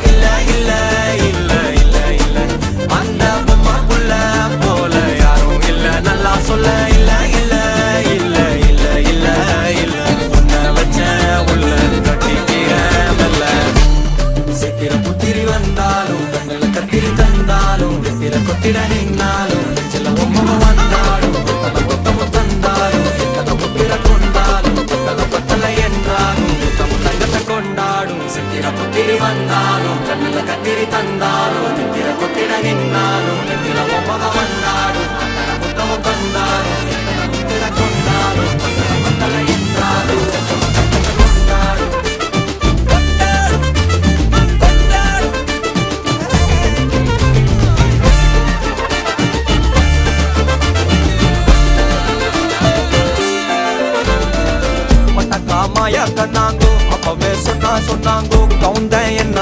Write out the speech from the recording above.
இல்ல இல்ல இல்ல இல்ல இல்ல இல்ல அந்த பொம்மாக்குள்ள போல யாரும் இல்ல நல்லா சொல்ல இல்ல இல்ல இல்ல இல்ல இல்ல இல்ல உன்னை வச்ச உள்ள கட்டிக்கிற மெல்ல சித்திர புத்திரி வந்தாலும் கண்ணுல கத்திரி தந்தாலும் நெத்திர கொத்திட நின்னாலும் நெஞ்சில ஒம்மக வந்தாலும் கொத்தம தந்தாலும் எத்தனை புத்திர கொண்டாலும் கொத்தல கொத்தல என்றாலும் தங்கத்தை கொண்டாடும் சித்திர புத்திரி வந்தாலும் கண்ணுல கத்திரி தந்தாலும் நெத்திர கொத்திட நின்னாலும் நெத்தில ஒம்மக வந்தாலும் கொத்தம தந்தாலும் எத்தனை புத்திர கொண்டாலும் கொத்தல கொத்தல என்றாலும் கொண்டாடும் மாயா கண்ணாங்கோ அப்பவே சொன்னாங்கோ கவுந்த என்ன